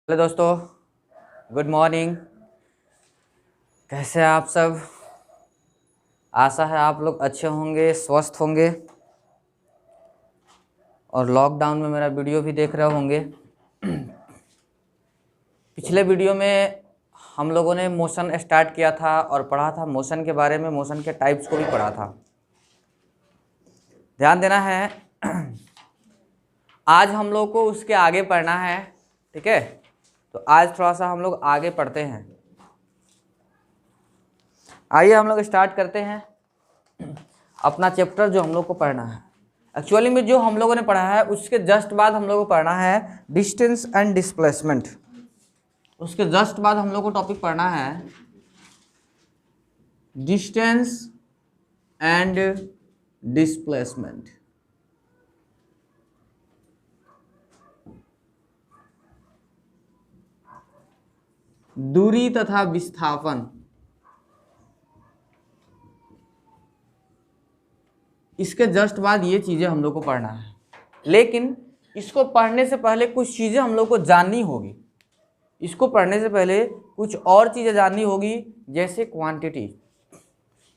Hello दोस्तों, good morning. कैसे हैं आप सब? आशा है आप लोग अच्छे होंगे, स्वस्थ होंगे और लॉकडाउन में मेरा वीडियो भी देख रहे होंगे। पिछले वीडियो में हम लोगों ने मोशन स्टार्ट किया था और पढ़ा था मोशन के बारे में, मोशन के टाइप्स को भी पढ़ा था। ध्यान देना है। आज हम लोग को उसके आगे पढ़ना है, ठीक है? तो आज थोड़ा सा हम लोग आगे पढ़ते हैं। आइए हम लोग स्टार्ट करते हैं अपना चैप्टर जो हम लोग को पढ़ना है। एक्चुअली में जो हम लोगों ने पढ़ा है उसके जस्ट बाद हम लोग को पढ़ना है डिस्टेंस एंड डिस्प्लेसमेंट। उसके जस्ट बाद हम लोग को टॉपिक पढ़ना है डिस्टेंस एंड डिस्प्लेसमेंट। दूरी तथा विस्थापन। इसके जस्ट बाद ये चीज़ें हम लोग को पढ़ना है, लेकिन इसको पढ़ने से पहले कुछ चीज़ें हम लोग को जाननी होगी। इसको पढ़ने से पहले कुछ और चीज़ें जाननी होगी, जैसे क्वांटिटी।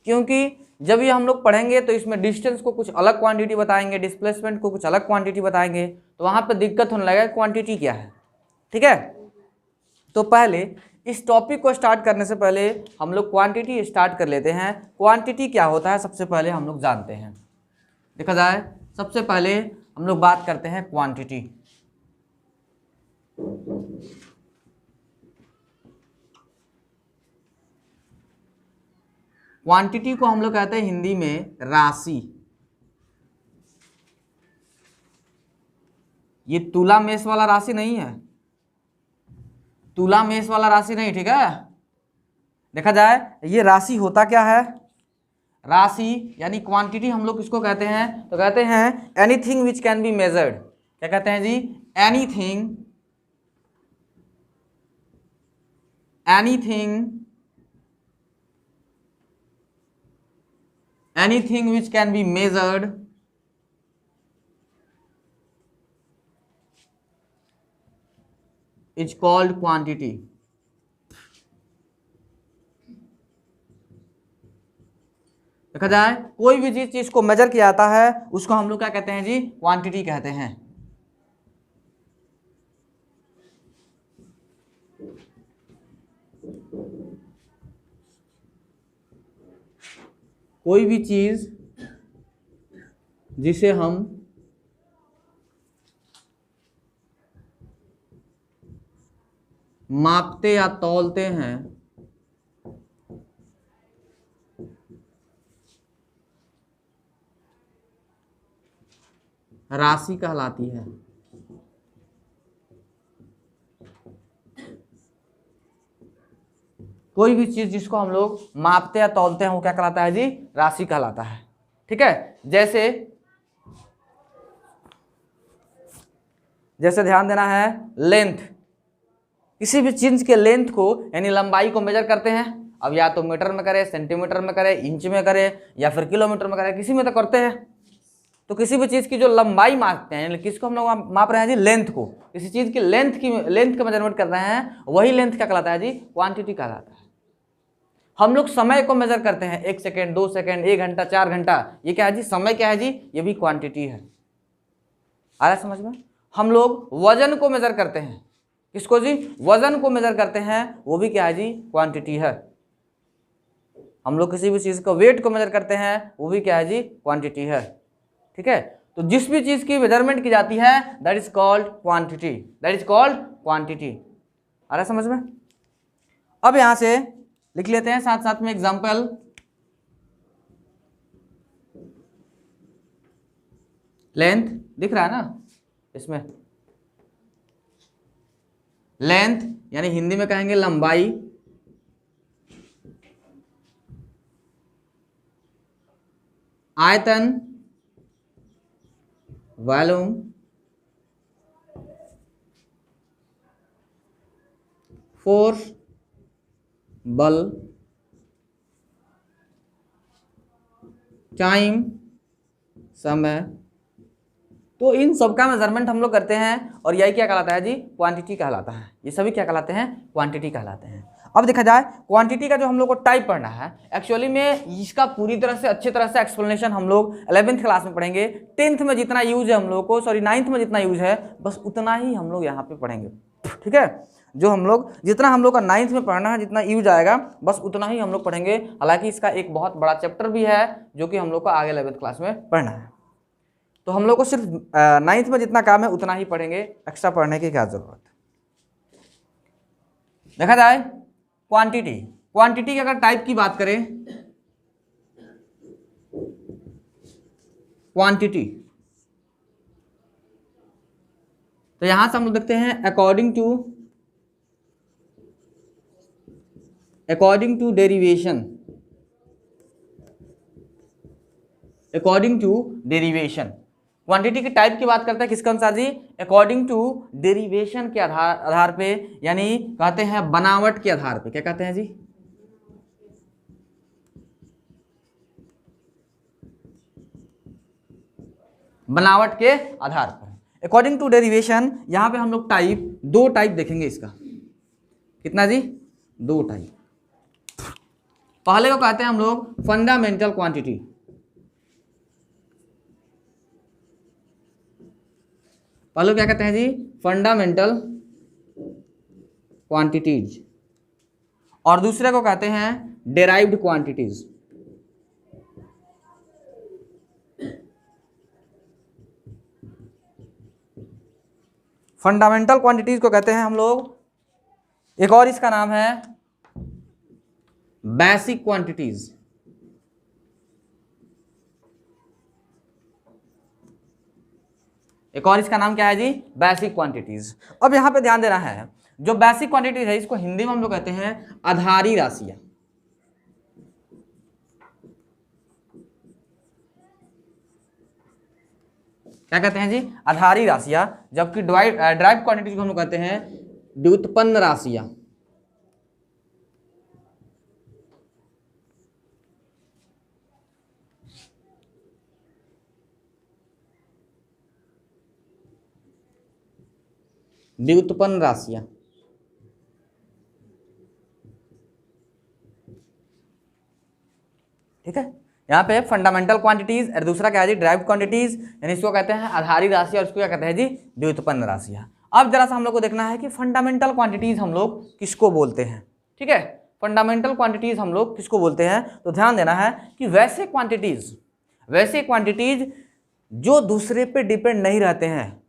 क्योंकि जब ये हम लोग पढ़ेंगे तो इसमें डिस्टेंस को कुछ अलग क्वांटिटी बताएंगे, डिस्प्लेसमेंट को कुछ अलग क्वांटिटी बताएंगे, तो वहाँ पर दिक्कत होने लगेगा क्वांटिटी क्या है। ठीक है, तो पहले इस टॉपिक को स्टार्ट करने से पहले हम लोग क्वांटिटी स्टार्ट कर लेते हैं। क्वांटिटी क्या होता है सबसे पहले हम लोग जानते हैं। देखा जाए, सबसे पहले हम लोग बात करते हैं क्वांटिटी। क्वांटिटी को हम लोग कहते हैं हिंदी में राशि। ये तुला मेष वाला राशि नहीं है, तुला मेष वाला राशि नहीं, ठीक है? देखा जाए ये राशि होता क्या है? राशि यानी क्वांटिटी हम लोग किसको कहते हैं? तो कहते हैं anything which can be measured. क्या कहते हैं जी? Anything, anything which can be measured is called quantity. देखा जाए कोई भी जिस चीज को मेजर किया जाता है उसको हम लोग क्या कहते हैं जी? क्वांटिटी कहते हैं। कोई भी चीज जिसे हम मापते या तौलते हैं राशि कहलाती है। कोई भी चीज जिसको हम लोग मापते या तौलते हैं वो क्या कहलाता है जी? राशि कहलाता है। ठीक है, जैसे ध्यान देना है, लेंथ। किसी भी चीज के लेंथ को यानी लंबाई को मेजर करते हैं। अब या तो मीटर में करे, सेंटीमीटर में करे, इंच में करे या फिर किलोमीटर में करे, किसी में तो करते हैं। तो किसी भी चीज की जो लंबाई मापते हैं, यानी किसको हम लोग माप रहे हैं जी? लेंथ को। किसी चीज की लेंथ का मेजरमेंट कर रहे हैं, वही लेंथ क्या कहलाता है जी? क्वांटिटी कहलाता है। हम लोग समय को मेजर करते हैं, 1 सेकेंड, 2 सेकेंड, 1 घंटा, 4 घंटा, ये क्या है जी? समय क्या है जी? ये भी क्वांटिटी है। आ रहा है समझ में? हम लोग वजन को मेजर करते हैं, किसको जी? वजन को मेजर करते हैं, वो भी क्या है जी? क्वांटिटी है। हम लोग किसी भी चीज को वेट को मेजर करते हैं, वो भी क्या है जी? क्वांटिटी है। ठीक है, तो जिस भी चीज की मेजरमेंट की जाती है that is called quantity, that is called quantity. आ रहा है समझ में? अब यहां से लिख लेते हैं साथ साथ में एग्जांपल। लेंथ दिख रहा है ना इसमें? लेंथ यानी हिंदी में कहेंगे लंबाई। आयतन, वॉल्यूम, फोर्स, बल, टाइम, समय, तो इन सबका मेजरमेंट हम लोग करते हैं और यही क्या कहलाता है जी, क्वांटिटी कहलाता है। ये सभी क्या कहलाते हैं, क्वांटिटी कहलाते हैं। अब देखा जाए क्वांटिटी का जो हम लोग को टाइप पढ़ना है, एक्चुअली में इसका पूरी तरह से अच्छी तरह से एक्सप्लेनेशन हम लोग 11th क्लास में पढ़ेंगे। 10th में जितना यूज है हम लोग को, सॉरी 9th में जितना यूज है बस उतना ही हम लोग यहाँ पे पढ़ेंगे, ठीक है। जो हम लोग जितना हम लोग का 9th में पढ़ना है, जितना यूज आएगा बस उतना ही हम लोग पढ़ेंगे। हालांकि इसका एक बहुत बड़ा चैप्टर भी है जो कि हम लोग को आगे 11th क्लास में पढ़ना है। तो हम लोग को सिर्फ 9th में जितना काम है उतना ही पढ़ेंगे, एक्स्ट्रा पढ़ने की क्या जरूरत। देखा जाए क्वांटिटी, क्वांटिटी की अगर टाइप की बात करें, क्वांटिटी, तो यहां से हम लोग देखते हैं according to derivation, according to derivation. Quantity की टाइप की बात करते हैं किसके अनुसार जी, अकॉर्डिंग टू डेरिवेशन के आधार पे, यानी कहते हैं बनावट के आधार पे। क्या कहते हैं जी, बनावट के आधार पर। अकॉर्डिंग टू डेरिवेशन, यहां पे हम लोग टाइप, दो टाइप देखेंगे इसका। कितना जी, दो टाइप। पहले को कहते हैं हम लोग फंडामेंटल क्वांटिटी, पहले क्या कहते हैं जी, फंडामेंटल क्वांटिटीज, और दूसरे को कहते हैं डेराइव्ड क्वांटिटीज। फंडामेंटल क्वांटिटीज को कहते हैं हम लोग, एक और इसका नाम है बेसिक क्वांटिटीज। एक और इसका नाम क्या है जी, बेसिक क्वांटिटीज। अब यहां पे ध्यान देना है, जो बेसिक क्वांटिटीज है इसको हिंदी में हम लोग कहते हैं आधारी राशियां। क्या कहते हैं जी, आधारी राशियां। जबकि ड्राइव क्वांटिटीज को हम लोग कहते हैं व्युत्पन्न राशियां। व्युत्पन्न राशियां, ठीक है। यहाँ पे फंडामेंटल क्वांटिटीज और दूसरा क्या है जी, ड्राइव क्वांटिटीज, यानी इसको कहते हैं आधारी राशि और इसको क्या कहते हैं जी, व्युत्पन्न राशियां। अब जरा सा हम लोग को देखना है कि फंडामेंटल क्वांटिटीज हम लोग किसको बोलते हैं, ठीक है। फंडामेंटल क्वांटिटीज हम लोग किसको बोलते हैं, तो ध्यान देना है कि वैसे क्वांटिटीज जो दूसरे पे डिपेंड नहीं रहते हैं,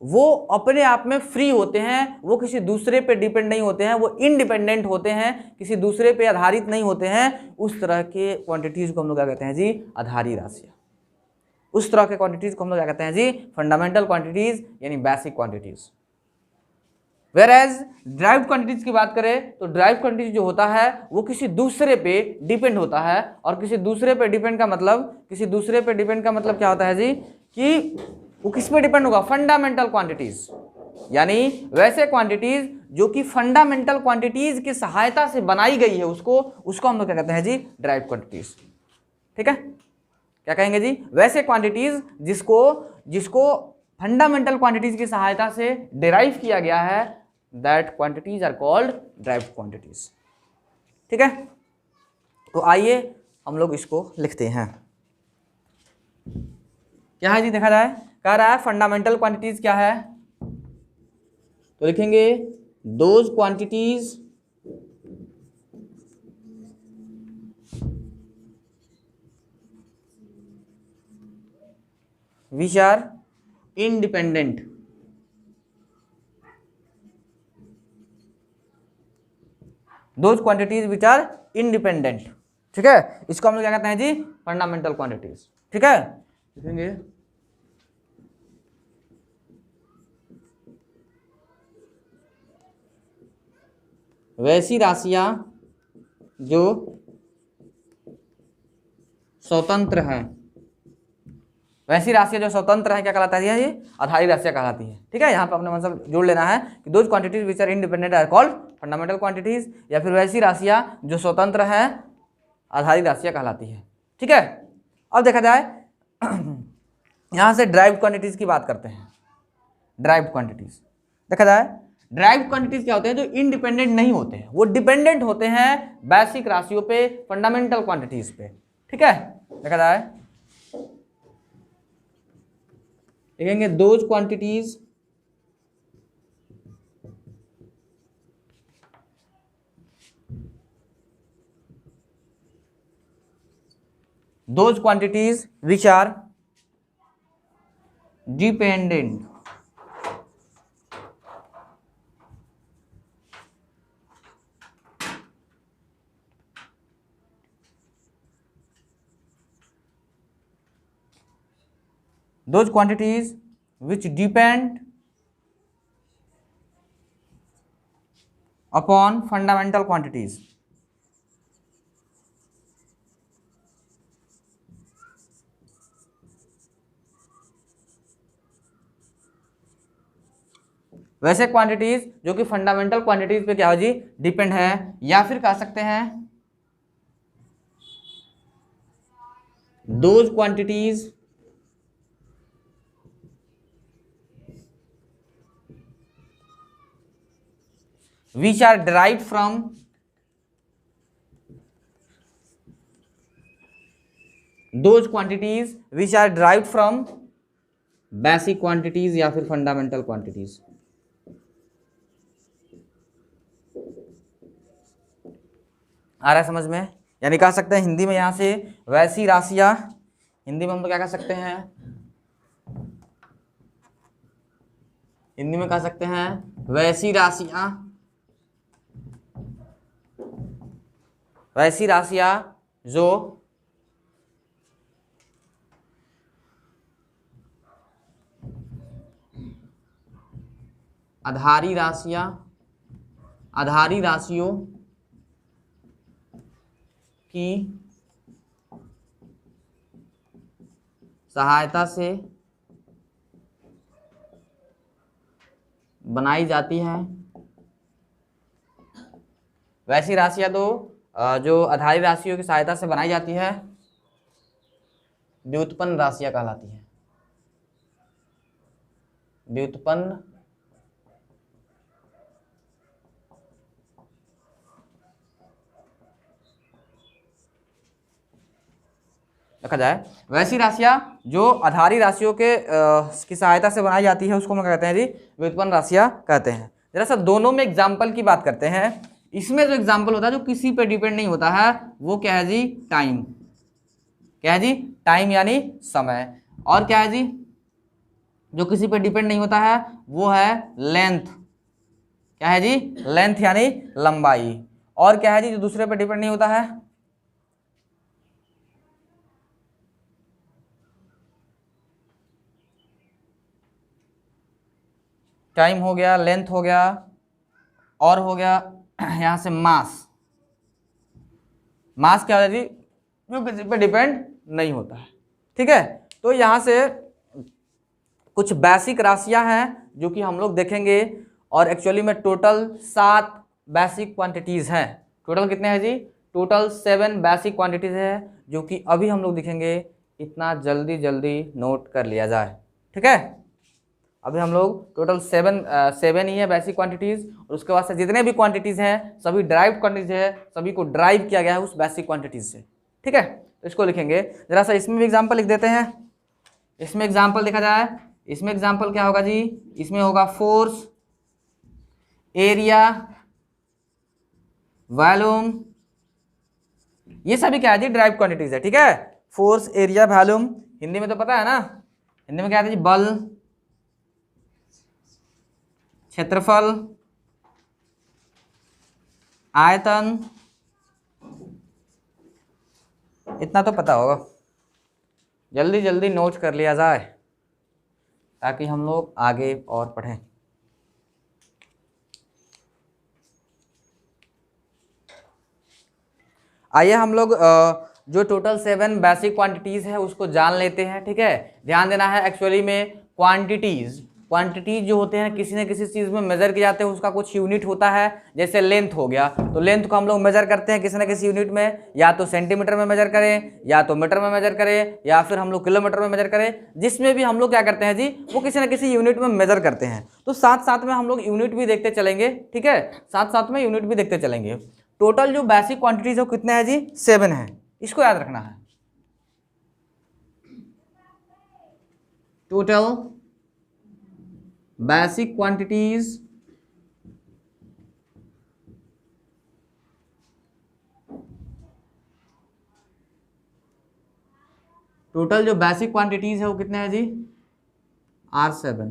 वो अपने आप में फ्री होते हैं, वो किसी दूसरे पे डिपेंड नहीं होते हैं, वो इंडिपेंडेंट होते हैं, किसी दूसरे पे आधारित नहीं होते हैं, उस तरह के क्वांटिटीज को हम लोग क्या कहते हैं जी, आधारी राशियां। उस तरह के क्वांटिटीज को हम लोग क्या कहते हैं जी, फंडामेंटल क्वांटिटीज, यानी basic quantities. Whereas derived quantities की बात करें तो ड्राइव क्वांटिटीज जो होता है वो किसी दूसरे पे डिपेंड होता है, और किसी दूसरे पे डिपेंड का मतलब, क्या होता है जी, कि वो किस पे डिपेंड होगा, फंडामेंटल क्वांटिटीज, यानी वैसे क्वांटिटीज जो कि फंडामेंटल क्वांटिटीज की सहायता से बनाई गई है, उसको हम लोग क्या कहते हैं जी, ड्राइव क्वांटिटीज, ठीक है। क्या कहेंगे जी, वैसे क्वांटिटीज जिसको फंडामेंटल क्वांटिटीज की सहायता से डिराइव किया गया है, that quantities are called derived quantities, ठीक है। तो आइए हम लोग इसको लिखते हैं। क्या है जी, देखा जाए, कह रहा है फंडामेंटल क्वांटिटीज क्या है, तो लिखेंगे those quantities which are independent, those quantities which are independent, ठीक है। इसको हम लोग क्या कहते हैं जी, फंडामेंटल क्वांटिटीज, ठीक है। लिखेंगे वैसी राशियां जो स्वतंत्र हैं, वैसी राशियां जो स्वतंत्र है क्या कहलाता है ये, आधारी राशियां कहलाती है, ठीक है। यहाँ पे अपने मतलब जोड़ लेना है कि those quantities which are independent are called fundamental quantities, या फिर वैसी राशियां जो स्वतंत्र हैं आधारी राशियां कहलाती है, ठीक है। अब देखा जाए यहां से ड्राइव्ड क्वांटिटीज की बात करते हैं। ड्राइव्ड क्वांटिटीज देखा जाए, ड्राइव्ड क्वांटिटीज क्या होते हैं, जो इंडिपेंडेंट नहीं होते हैं, वो डिपेंडेंट होते हैं बेसिक राशियों पे, फंडामेंटल क्वांटिटीज पे। ठीक है, देखा जाए देखेंगे those quantities which are dependent those quantities which depend upon fundamental quantities. वैसे क्वांटिटीज जो कि फंडामेंटल क्वांटिटीज पे क्या हो जी, डिपेंड है, या फिर कह सकते हैं those quantities which are derived from those quantities which are derived from basic quantities या फिर fundamental quantities। आ रहा है समझ में? यानी कह सकते हैं हिंदी में यहां से वैसी राशियां, हिंदी में हम लोग क्या कह सकते हैं, हिंदी में कह सकते हैं वैसी राशियां, वैसी राशियां जो आधारी राशियां, आधारी राशियों की सहायता से बनाई जाती हैं। वैसी राशियां तो जो आधारी राशियों की सहायता से बनाई जाती है, व्युत्पन्न राशियां कहलाती हैं। व्युत्पन्न देखा जाए, वैसी राशियां जो आधारी राशियों के की सहायता से बनाई जाती है, उसको हम कहते हैं जी व्युत्पन्न राशियां कहते हैं। जरा सा दोनों में एग्जाम्पल की बात करते हैं। इसमें जो एग्जाम्पल होता है जो किसी पे डिपेंड नहीं होता है, वो क्या है जी, टाइम। क्या है जी, टाइम यानी समय। और क्या है जी, जो किसी पे डिपेंड नहीं होता है वो है लेंथ। क्या है जी, लेंथ यानी लंबाई। और क्या है जी, जो दूसरे पे डिपेंड नहीं होता है, टाइम हो गया, लेंथ हो गया, और हो गया यहां से मास। मास क्या है जी, जो किसी पे डिपेंड नहीं होता है। ठीक है, तो यहां से कुछ बेसिक राशियां हैं जो कि हम लोग देखेंगे, और एक्चुअली में टोटल 7 बेसिक क्वांटिटीज हैं। टोटल कितने हैं जी, टोटल 7 बेसिक क्वांटिटीज है, जो कि अभी हम लोग दिखेंगे। इतना जल्दी जल्दी नोट कर लिया जाए। ठीक है, अभी हम लोग टोटल 7 ही है बेसिक क्वांटिटीज, और उसके बाद से जितने भी क्वांटिटीज हैं सभी ड्राइव्ड क्वांटिटीज है, सभी को ड्राइव किया गया है उस बेसिक क्वांटिटीज से। ठीक है, तो इसको लिखेंगे जरा सा। इसमें भी एग्जांपल लिख देते हैं। इसमें एग्जांपल देखा जाए, इसमें एग्जांपल क्या होगा जी, इसमें होगा फोर्स, एरिया, वॉल्यूम, ये सभी क्या है जी, ड्राइव्ड क्वांटिटीज है। ठीक है, फोर्स, एरिया, वॉल्यूम, हिंदी में तो पता है ना, हिंदी में क्या है जी, बल, क्षेत्रफल, आयतन, इतना तो पता होगा। जल्दी जल्दी नोट कर लिया जाए ताकि हम लोग आगे और पढ़ें। आइए हम लोग जो टोटल 7 बेसिक क्वांटिटीज है उसको जान लेते हैं। ठीक है, ध्यान देना है, एक्चुअली में क्वांटिटीज क्वांटिटी जो होते हैं किसी न किसी चीज़ में मेजर किए जाते हैं, उसका कुछ यूनिट होता है। जैसे लेंथ हो गया, तो लेंथ को हम लोग मेजर करते हैं किसी न किसी यूनिट में, या तो सेंटीमीटर में मेजर करें, या तो मीटर में मेजर करें, या फिर हम लोग किलोमीटर में मेजर करें। जिसमें भी हम लोग क्या करते हैं जी, वो किसी न किसी यूनिट में मेजर करते हैं। तो साथ साथ में हम लोग यूनिट भी देखते चलेंगे, ठीक है, साथ साथ में यूनिट भी देखते चलेंगे। टोटल जो बेसिक क्वांटिटीज है कितने हैं जी, 7 है, इसको याद रखना है। टोटल बेसिक क्वांटिटीज टोटल जो बेसिक क्वांटिटीज है वो कितने हैं जी, R7,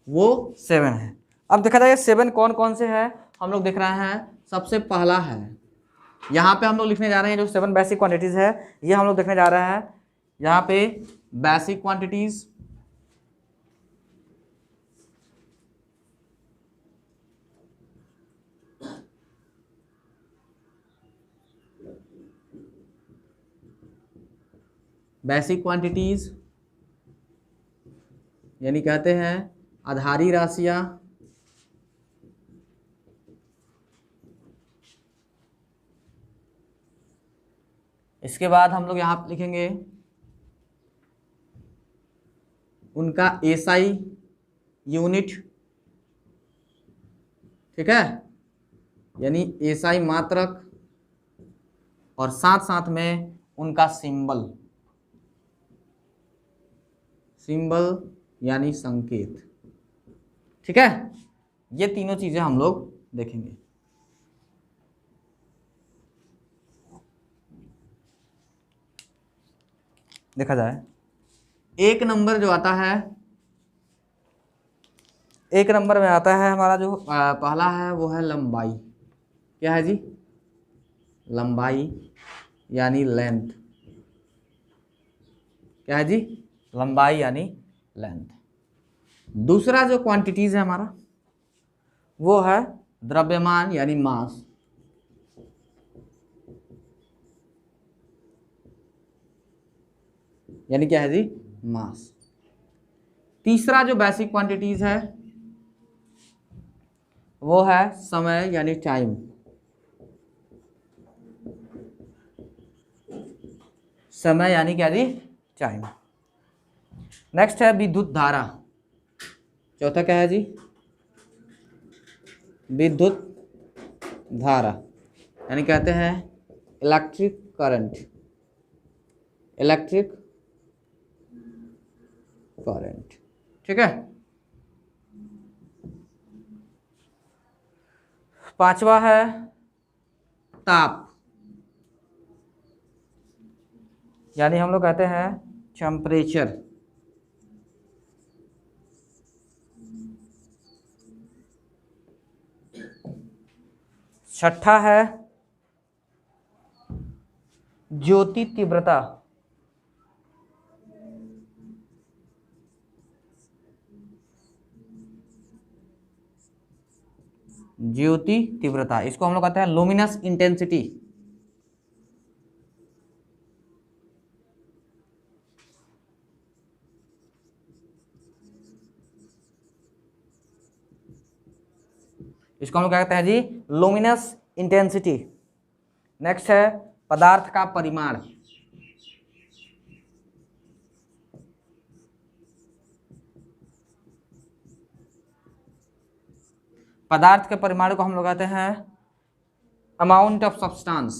वो 7 है। अब देखा जाए 7 कौन कौन से है, हम लोग देख रहे हैं। सबसे पहला है, यहाँ पे हम लोग लिखने जा रहे हैं जो 7 बेसिक क्वांटिटीज है, ये हम लोग देखने जा रहे हैं यहाँ पे बेसिक क्वांटिटीज। बेसिक क्वांटिटीज यानी कहते हैं आधारी राशियां, इसके बाद हम लोग यहाँ पे लिखेंगे उनका एसआई यूनिट, ठीक है, यानी एसआई मात्रक, और साथ साथ में उनका सिंबल, सिंबल यानी संकेत, ठीक है। ये तीनों चीजें हम लोग देखेंगे। देखा जाए एक नंबर जो आता है, एक नंबर में आता है हमारा जो पहला है वो है लंबाई। क्या है जी, लंबाई यानी लेंथ। क्या है जी, लंबाई यानी लेंथ। दूसरा जो क्वांटिटीज है हमारा वो है द्रव्यमान यानी मास। यानी क्या है जी, मास। तीसरा जो बेसिक क्वांटिटीज है वो है समय यानी टाइम। समय यानी क्या जी, टाइम। नेक्स्ट है विद्युत धारा। चौथा क्या है जी, विद्युत धारा, यानी कहते हैं इलेक्ट्रिक करंट, इलेक्ट्रिक करंट, ठीक है। पांचवा है ताप, यानी हम लोग कहते हैं टेम्परेचर। छठा है ज्योति तीव्रता, ज्योति तीव्रता, इसको हम लोग कहते हैं लुमिनस इंटेंसिटी। इसको हम लोग क्या कहते हैं जी, लुमिनस इंटेंसिटी। नेक्स्ट है पदार्थ का परिमाण। पदार्थ के परिमाण को हम लोग कहते हैं amount of substance.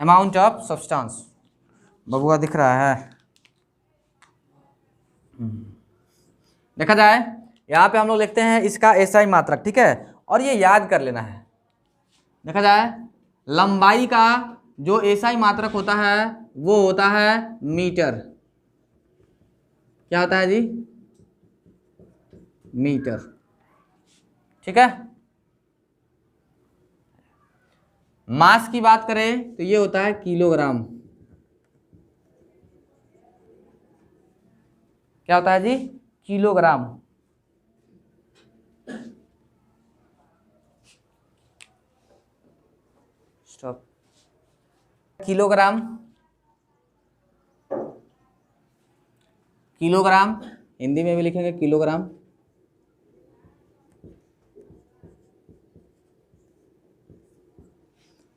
Amount of substance, बबुआ दिख रहा है। देखा जाए यहाँ पे हम लोग लिखते हैं इसका एसआई मात्रक, ठीक है, और ये याद कर लेना है। देखा जाए लंबाई का जो एसआई मात्रक होता है वो होता है मीटर। क्या होता है जी, मीटर, ठीक है। मास की बात करें तो ये होता है किलोग्राम। क्या होता है जी, kilogram. Stop. Kilogram, kilogram Hindi में भी लिखेंगे किलोग्राम।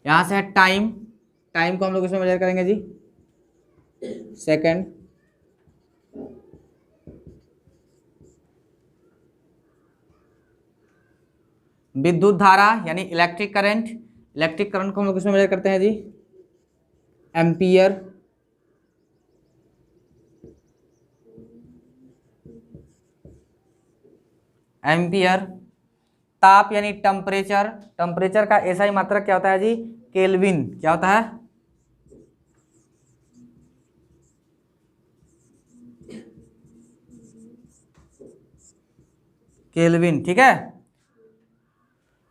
यहां से है टाइम, टाइम को हम लोग इसमें मेजर करेंगे जी सेकंड। विद्युत धारा यानी इलेक्ट्रिक करंट, इलेक्ट्रिक करंट को हम लोग इसमें मेजर करते हैं जी एम्पियर। एम्पियर। ताप यानी टेम्परेचर, टेम्परेचर का एसआई मात्रक क्या होता है जी केल्विन, क्या होता है केल्विन, ठीक है।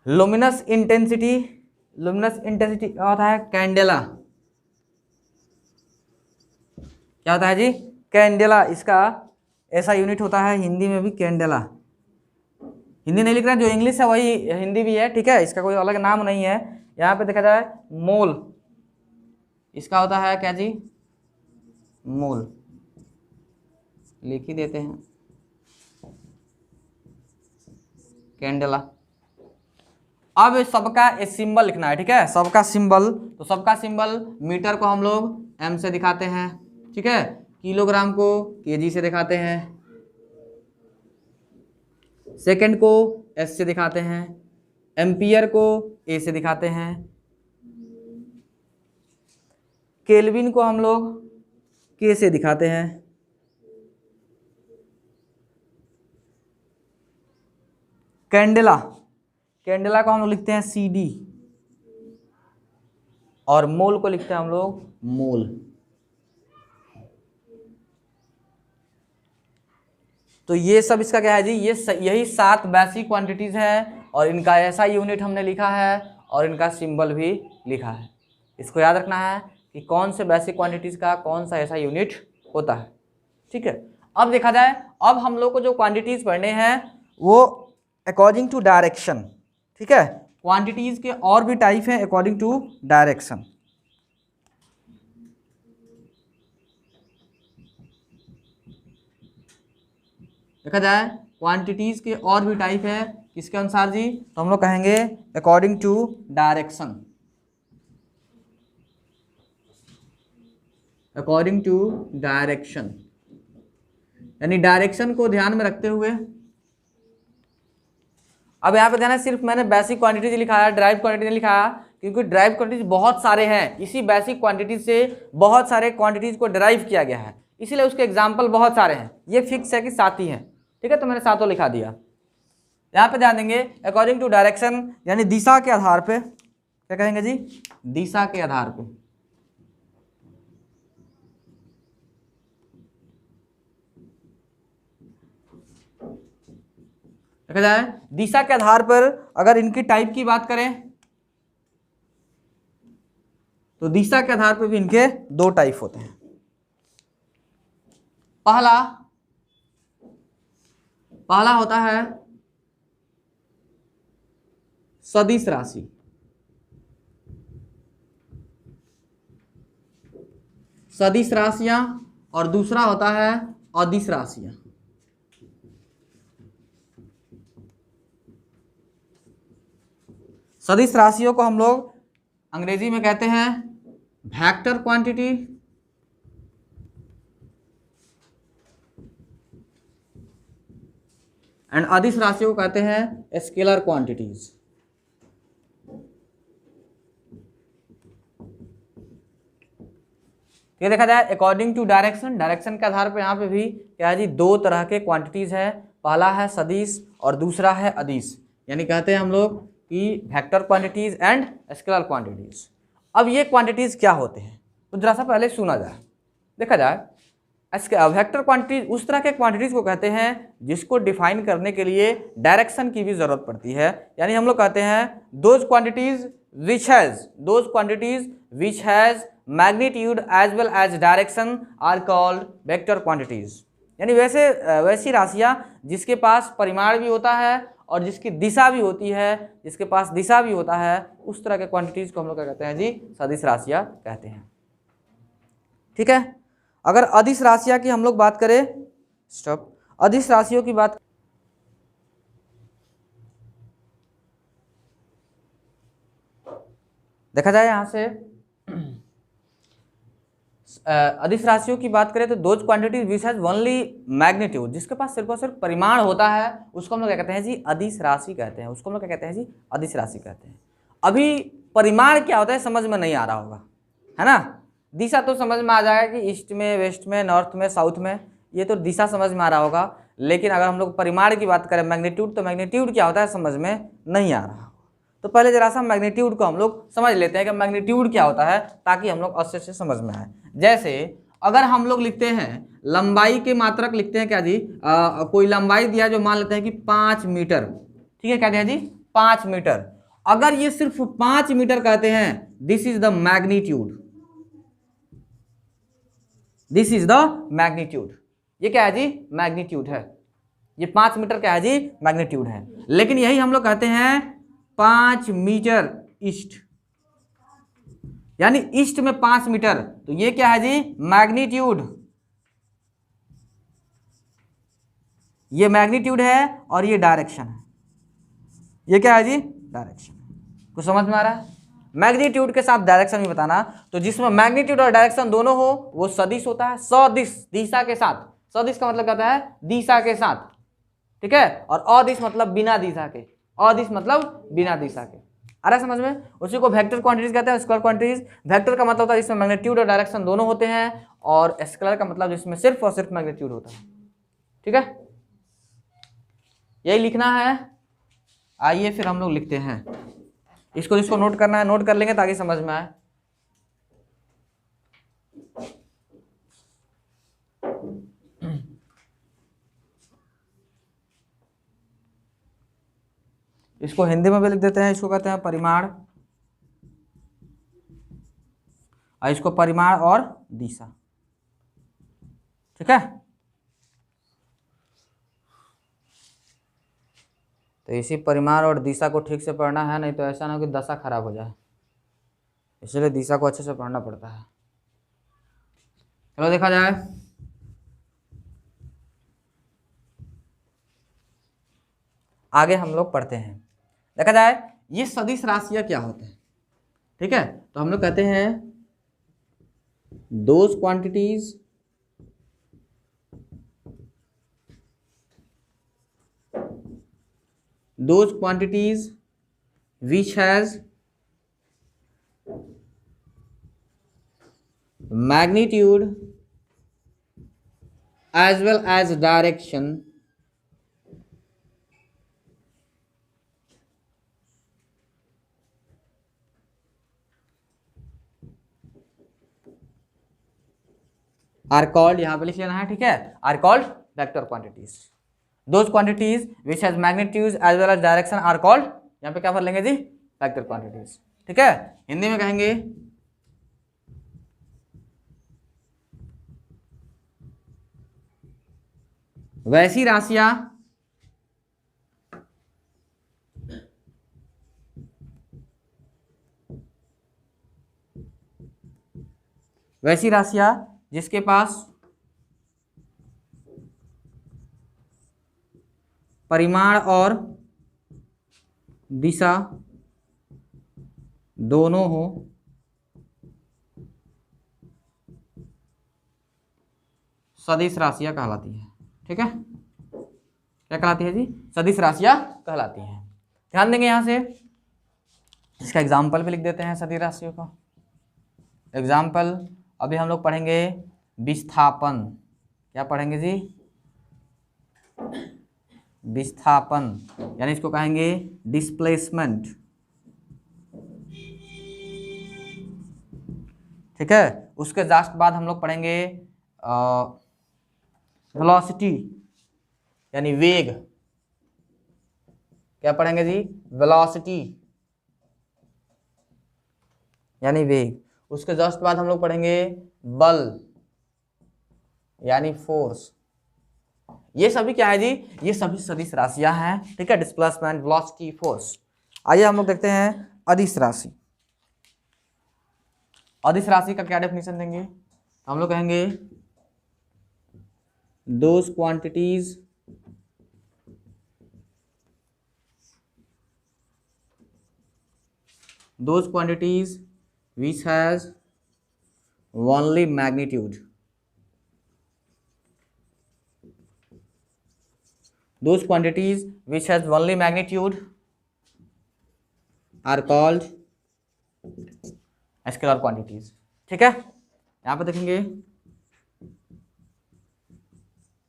लुमिनस इंटेंसिटी, लुमिनस इंटेंसिटी क्या होता है कैंडेला, क्या होता है जी कैंडेला, इसका ऐसा यूनिट होता है हिंदी में भी कैंडेला। हिंदी नहीं लिख रहे हैं, जो इंग्लिश है वही हिंदी भी है, ठीक है, इसका कोई अलग नाम नहीं है। यहाँ पे देखा जाए मोल, इसका होता है क्या जी मोल, लिख ही देते हैं कैंडेला। अब सबका एक सिंबल लिखना है, ठीक है, सबका सिंबल। तो सबका सिंबल मीटर को हम लोग एम से दिखाते हैं, ठीक है, किलोग्राम को केजी से दिखाते हैं, सेकंड को एस से दिखाते हैं, एम्पियर को ए से दिखाते हैं, केल्विन को हम लोग के से दिखाते हैं, कैंडेला, कैंडेला को हम लोग लिखते हैं सी डी, और मोल को लिखते हैं हम लोग मोल। तो ये सब इसका क्या है जी, ये यही 7 बेसिक क्वांटिटीज हैं, और इनका ऐसा यूनिट हमने लिखा है और इनका सिंबल भी लिखा है। इसको याद रखना है कि कौन से बेसिक क्वांटिटीज का कौन सा ऐसा यूनिट होता है, ठीक है। अब देखा जाए, अब हम लोग को जो क्वांटिटीज पढ़ने हैं वो अकॉर्डिंग टू डायरेक्शन, ठीक है। क्वांटिटीज के और भी टाइप हैं अकॉर्डिंग टू डायरेक्शन। देखा जाए क्वांटिटीज के और भी टाइप है, किसके अनुसार जी, तो हम लोग कहेंगे according to direction, according to direction, यानी डायरेक्शन को ध्यान में रखते हुए। अब यहाँ पे ध्यान है, सिर्फ मैंने बेसिक क्वांटिटीज लिखा है, ड्राइव क्वांटिटी नहीं लिखा, क्योंकि ड्राइव क्वांटिटीज बहुत सारे हैं, इसी बेसिक क्वांटिटीज से बहुत सारे क्वांटिटीज को ड्राइव किया गया है, इसीलिए उसके एग्जाम्पल बहुत सारे हैं। ये फिक्स है कि 7 ही हैं, ठीक है, तो मैंने 7 लिखा दिया। यहाँ पे ध्यान देंगे अकॉर्डिंग टू डायरेक्शन, यानी दिशा के आधार पे, क्या कहेंगे जी दिशा के आधार पे। देखा जाए दिशा के आधार पर अगर इनकी टाइप की बात करें तो दिशा के आधार पर भी इनके 2 टाइप होते हैं। पहला होता है सदिश राशि, सदिश राशियां, और दूसरा होता है अदिश राशियां। सदिश राशियों को हम लोग अंग्रेजी में कहते हैं वेक्टर क्वांटिटी, एंड अदिश राशियों को कहते हैं स्केलर क्वांटिटीज। ये देखा जाए अकॉर्डिंग टू डायरेक्शन, डायरेक्शन के आधार पर यहाँ पे भी क्या है जी 2 तरह के क्वांटिटीज है, पहला है सदिश और दूसरा है अदिश, यानी कहते हैं हम लोग कि vector quantities and scalar quantities. अब ये क्वांटिटीज क्या होते हैं तो जरा सा पहले सुना जाए। देखा जाए वेक्टर क्वांटिटीज उस तरह के क्वांटिटीज को कहते हैं जिसको डिफाइन करने के लिए डायरेक्शन की भी जरूरत पड़ती है, यानी हम लोग कहते हैं those quantities which has magnitude as well as direction are called vector quantities, यानी वैसी राशियां जिसके पास परिमाण भी होता है और जिसकी दिशा भी होती है, जिसके पास दिशा भी होता है, उस तरह के क्वांटिटीज को हम लोग क्या कहते हैं जी, सदिश राशियां कहते हैं। ठीक है, अगर अदिश राशियां की हम लोग बात करें, स्टॉप, अदिश राशियों की बात देखा जाए यहां से, अदिश राशियों की बात करें तो those quantity which has only magnitude, जिसके पास सिर्फ और सिर्फ परिमाण होता है, उसको हम लोग क्या कहते हैं जी, अदिश राशि कहते हैं। उसको हम लोग क्या कहते हैं जी, अदिश राशि कहते हैं। अभी परिमाण क्या होता है समझ में नहीं आ रहा होगा, है ना। दिशा तो समझ में आ जाएगा कि ईस्ट में, वेस्ट में, नॉर्थ में, साउथ में, ये तो दिशा समझ में आ रहा होगा। लेकिन अगर हम लोग परिमाण की बात करें, मैग्नीट्यूड, तो मैग्नीट्यूड क्या होता है समझ में नहीं आ रहा। तो पहले जरा सा मैग्नीट्यूड को हम लोग समझ लेते हैं कि मैग्नीट्यूड क्या होता है, ताकि हम लोग अच्छे से समझ में आए। जैसे अगर हम लोग लिखते हैं लंबाई के मात्रक, लिखते हैं क्या जी, कोई लंबाई दिया जो मान लेते हैं कि 5 मीटर, ठीक है, क्या दिया जी, 5 मीटर। अगर ये सिर्फ 5 मीटर कहते हैं, this is the magnitude, this is the magnitude. ये क्या है जी, मैग्नीट्यूड है। ये 5 मीटर क्या है जी, मैग्नीट्यूड है। लेकिन यही हम लोग कहते हैं 5 मीटर ईस्ट, यानी ईस्ट में 5 मीटर, तो ये क्या है जी, मैग्नीट्यूड। ये मैग्नीट्यूड है और ये डायरेक्शन है। ये क्या है जी, डायरेक्शन। कुछ समझ में आ रहा है? मैग्नीट्यूड के साथ डायरेक्शन भी बताना, तो जिसमें मैग्नीट्यूड और डायरेक्शन दोनों हो वो सदिश होता है, सदिश, दिशा के साथ। सदिश का मतलब कहता है दिशा के साथ, ठीक है। और अदिश मतलब बिना दिशा के, अदिश मतलब बिना दिशा के। आ रहा है समझ में? उसी को वेक्टर क्वांटिटीज कहते हैं, स्केलर क्वांटिटीज। वेक्टर का मतलब होता है जिसमें मैग्नीट्यूड और डायरेक्शन दोनों होते हैं, और स्केलर का मतलब जिसमें सिर्फ और सिर्फ मैग्नीट्यूड होता है, ठीक है। यही लिखना है। आइए फिर हम लोग लिखते हैं इसको, जिसको नोट करना है नोट कर लेंगे ताकि समझ में आए। इसको हिंदी में भी लिख देते हैं, इसको कहते हैं परिमाण, और इसको परिमाण और दिशा, ठीक है। तो इसी परिमाण और दिशा को ठीक से पढ़ना है, नहीं तो ऐसा ना हो कि दशा खराब हो जाए, इसलिए दिशा को अच्छे से पढ़ना पड़ता है। चलो देखा जाए, आगे हम लोग पढ़ते हैं। देखा जाए ये सदिश राशियां क्या होते हैं, ठीक है। तो हम लोग कहते हैं those quantities which has magnitude as well as direction are called, यहां पे लिख लेना है, ठीक है, are called vector quantities। Those quantities which has magnitudes as well as direction are called, यहाँ पे क्या भर लेंगे जी, वेक्टर क्वांटिटीज, ठीक है। हिंदी में कहेंगे वैसी राशियां जिसके पास परिमाण और दिशा दोनों हो, सदिश राशियां कहलाती है, ठीक है। क्या कहलाती है जी, सदिश राशियां कहलाती हैं। ध्यान देंगे यहां से, इसका एग्जाम्पल भी लिख देते हैं सदिश राशियों का। एग्जाम्पल अभी हम लोग पढ़ेंगे विस्थापन। क्या पढ़ेंगे जी, विस्थापन, यानी इसको कहेंगे डिस्प्लेसमेंट, ठीक है। उसके जस्ट बाद हम लोग पढ़ेंगे वेलोसिटी, यानी वेग। क्या पढ़ेंगे जी, वेलोसिटी यानी वेग। उसके जस्ट बाद हम लोग पढ़ेंगे बल, यानी फोर्स, ये सभी क्या है जी, ये सभी सदिश राशियां हैं, ठीक है, डिस्प्लेसमेंट, वेलोसिटी, फोर्स। आइए हम लोग देखते हैं अदिश राशि। अदिश राशि का क्या डेफिनेशन देंगे, हम लोग कहेंगे those quantities which has only magnitude, those quantities which has only magnitude are called scalar quantities. ठीक है, यहां पर देखेंगे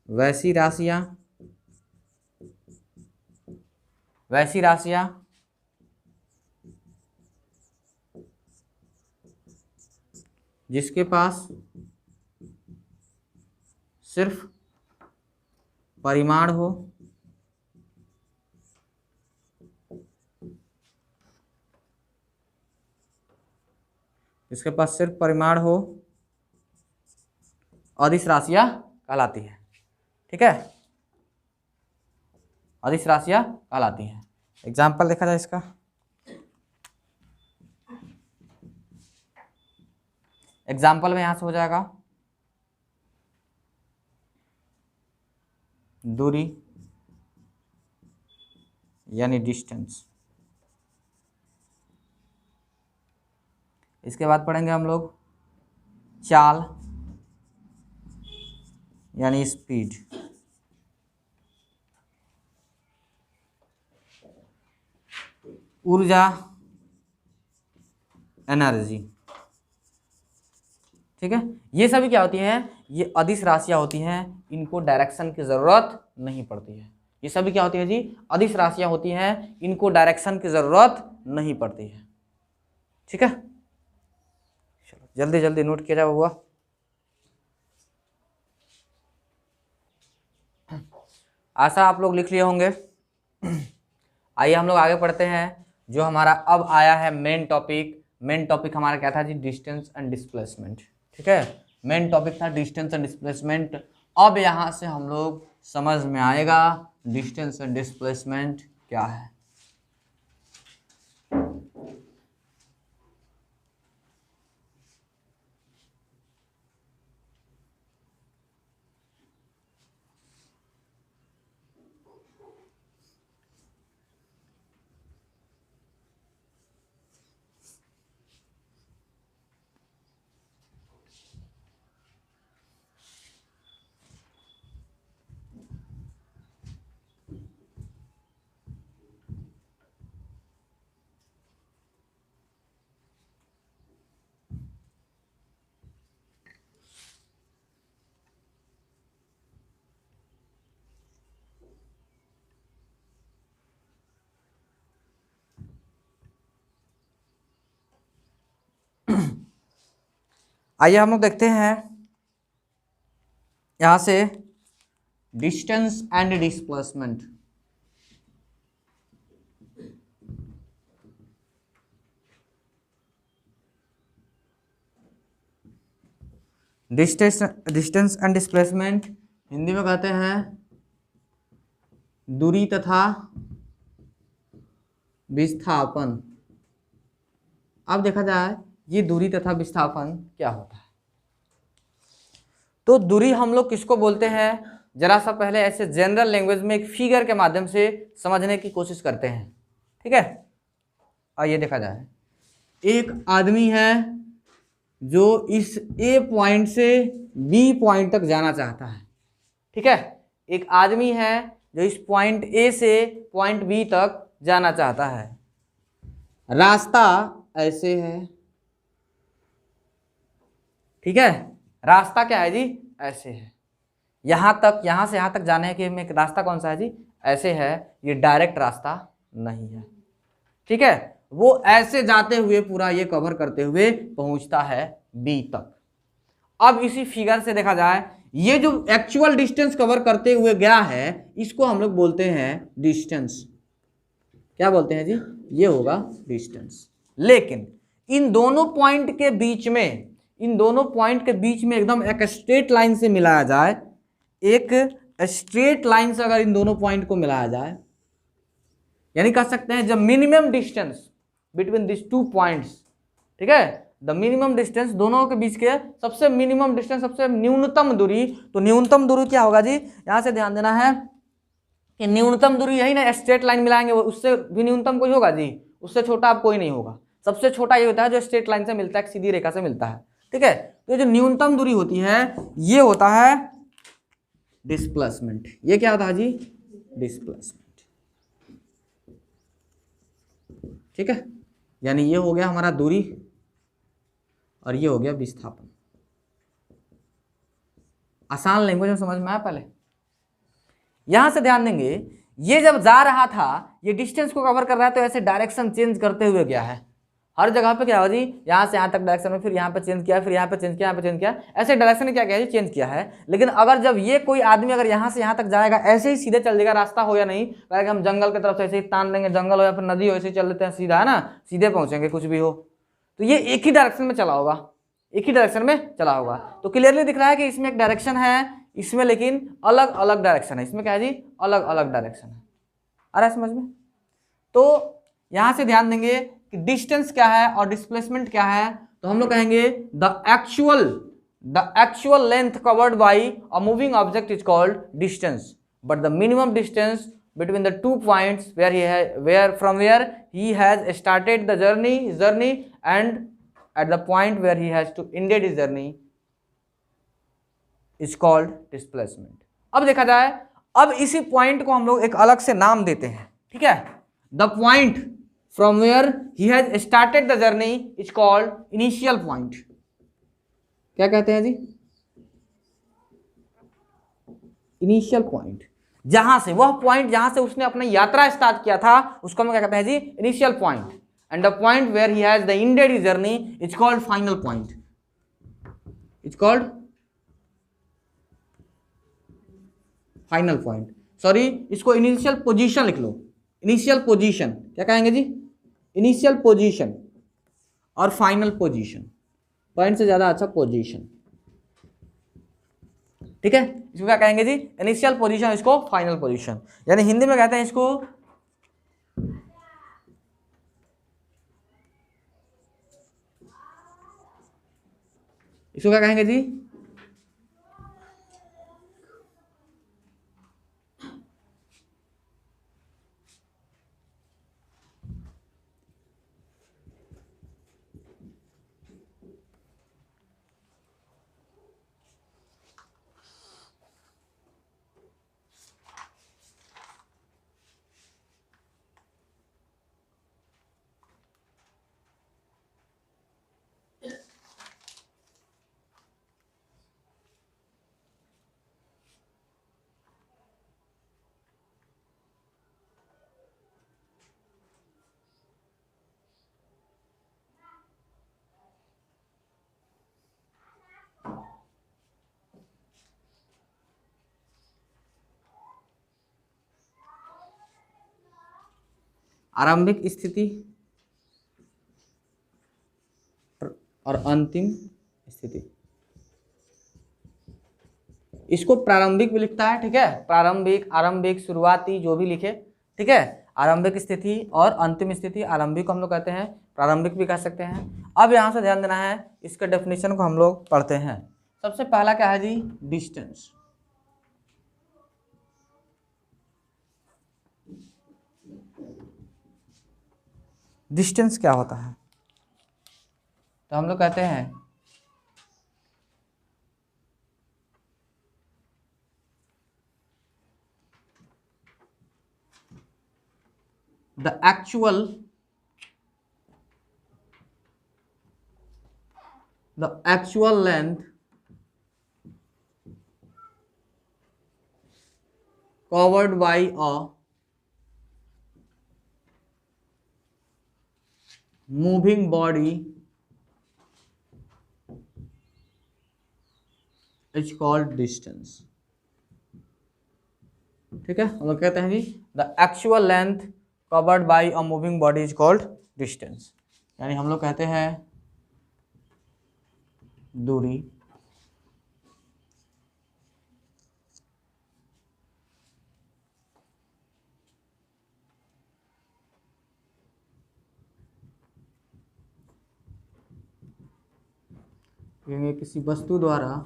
वैसी राशियां जिसके पास सिर्फ परिमाण हो, जिसके पास सिर्फ परिमाण हो, अदिश राशियां कहलाती है। ठीक है, अदिश राशियां कहलाती हैं। एग्जाम्पल देखा जाए इसका, एग्जाम्पल में यहां से हो जाएगा दूरी यानी डिस्टेंस। इसके बाद पढ़ेंगे हम लोग चाल यानी स्पीड। ऊर्जा एनर्जी। ठीक है, ये सभी क्या होती हैं, ये अदिश राशियां होती हैं, इनको डायरेक्शन की जरूरत नहीं पड़ती है। ये सभी क्या होती है जी, अदिश राशियां होती हैं, इनको डायरेक्शन की जरूरत नहीं पड़ती है। ठीक है, चलो जल्दी जल्दी नोट किया जाए हुआ। आशा आप लोग लिख लिए होंगे। आइए हम लोग आगे पढ़ते हैं। जो हमारा अब आया है मेन टॉपिक हमारा क्या था जी, डिस्टेंस एंड डिस्प्लेसमेंट। ठीक है, मेन टॉपिक था डिस्टेंस एंड डिस्प्लेसमेंट। अब यहाँ से हम लोग समझ में आएगा डिस्टेंस एंड डिस्प्लेसमेंट क्या है। आइए हम लोग देखते हैं यहां से distance and displacement. Distance and displacement Hindi में कहते हैं दूरी तथा विस्थापन। अब देखा जाए ये दूरी तथा विस्थापन क्या होता है। तो दूरी हम लोग किसको बोलते हैं, जरा सा पहले ऐसे जनरल लैंग्वेज में एक फिगर के माध्यम से समझने की कोशिश करते हैं। ठीक है, आइए देखा जाए, एक आदमी है जो इस ए पॉइंट से बी पॉइंट तक जाना चाहता है। ठीक है, एक आदमी है जो इस पॉइंट ए से पॉइंट बी तक जाना चाहता है। रास्ता ऐसे है। ठीक है, रास्ता क्या है जी, ऐसे है। यहां से यहां तक जाने के में रास्ता कौन सा है जी, ऐसे है। ये डायरेक्ट रास्ता नहीं है। ठीक है, वो ऐसे जाते हुए पूरा ये कवर करते हुए पहुंचता है बी तक। अब इसी फिगर से देखा जाए, ये जो एक्चुअल डिस्टेंस कवर करते हुए गया है इसको हम लोग बोलते हैं डिस्टेंस। क्या बोलते हैं जी, ये होगा डिस्टेंस। लेकिन इन दोनों पॉइंट के बीच में एकदम एक स्ट्रेट लाइन से मिलाया जाए, एक स्ट्रेट लाइन से अगर इन दोनों पॉइंट को मिलाया जाए, यानी कह सकते हैं जब minimum distance between this two points, ठीक है, द मिनिमम डिस्टेंस, दोनों के बीच के सबसे मिनिमम डिस्टेंस, सबसे न्यूनतम दूरी, तो न्यूनतम दूरी क्या होगा जी, यहां से ध्यान देना है कि न्यूनतम दूरी यही ना, स्ट्रेट लाइन मिलाएंगे उससे भी न्यूनतम कोई होगा जी, उससे छोटा अब कोई नहीं होगा, सबसे छोटा ये होता है जो स्ट्रेट लाइन से मिलता है, सीधी रेखा से मिलता है, ठीक है। तो ये जो न्यूनतम दूरी होती है ये होता है डिस्प्लेसमेंट। ये क्या होता है जी, डिस्प्लेसमेंट, ठीक है। यानी ये हो गया हमारा दूरी और ये हो गया विस्थापन। आसान लैंग्वेज में समझ में आया पहले। यहां से ध्यान देंगे, ये जब जा रहा था, ये डिस्टेंस को कवर कर रहा है, तो ऐसे डायरेक्शन चेंज करते हुए गया है, हर जगह पे क्या हो जी, यहां से यहां तक डायरेक्शन में, फिर यहां पे चेंज किया, फिर यहां पे चेंज किया, यहां पे चेंज किया, ऐसे डायरेक्शन में क्या किया जी, चेंज किया है। लेकिन अगर जब ये कोई आदमी अगर यहां से यहां तक जाएगा, ऐसे ही सीधे चल जाएगा, रास्ता हो या नहीं, कहेगा हम जंगल की तरफ से ऐसे ही तान लेंगे, जंगल हो या फिर नदी हो, ऐसे ही चल लेते हैं सीधा, है ना, सीधे पहुंचेंगे कुछ भी हो, तो ये एक ही डायरेक्शन में चला होगा, एक ही डायरेक्शन में चला होगा। तो क्लियरली दिख रहा है कि इसमें एक डायरेक्शन है, इसमें लेकिन अलग अलग डायरेक्शन है, इसमें क्या है जी, अलग अलग डायरेक्शन है। आ रहा है समझ में। तो यहां से ध्यान देंगे कि डिस्टेंस क्या है और डिस्प्लेसमेंट क्या है, तो हम लोग कहेंगे the actual length covered by a moving object is called distance, but the minimum distance between the 2 points from where he has started the journey and at the point where he has to ended his journey is called displacement। अब देखा जाए, अब इसी point को हम लोग एक अलग से नाम देते हैं, ठीक है। The point from where he has started the journey is called initial point. क्या कहते हैं जी, इनिशियल पॉइंट। जहां से वह पॉइंट जहां से उसने अपनी यात्रा स्टार्ट किया था, उसको हम क्या कहते हैं जी, initial point. And the point where he has the ended his journey is called final point, is called final point. Sorry, इसको इनिशियल पोजीशन लिख लो, इनिशियल पोजीशन क्या कहेंगे जी, इनिशियल पोजीशन और फाइनल पोजीशन, पॉइंट से ज्यादा अच्छा पोजीशन, ठीक है। इसको क्या कहेंगे जी, इनिशियल पोजीशन, इसको फाइनल पोजीशन, यानी हिंदी में कहते हैं इसको क्या कहेंगे जी, आरंभिक स्थिति और अंतिम स्थिति। इसको प्रारंभिक भी लिखता है, ठीक है, प्रारंभिक, आरंभिक, शुरुआती, जो भी लिखे, ठीक है। आरंभिक स्थिति और अंतिम स्थिति, आरंभिक को हम लोग कहते हैं, प्रारंभिक भी कह सकते हैं। अब यहां से ध्यान देना है, इसके डेफिनेशन को हम लोग पढ़ते हैं। सबसे पहला क्या है जी, डिस्टेंस। डिस्टेंस क्या होता है, तो हम लोग कहते हैं the actual length covered by a moving body is called distance, ठीक है। हम लोग कहते हैं जी the actual length covered by a moving body is called distance, यानी हम लोग कहते हैं दूरी कहेंगे किसी वस्तु द्वारा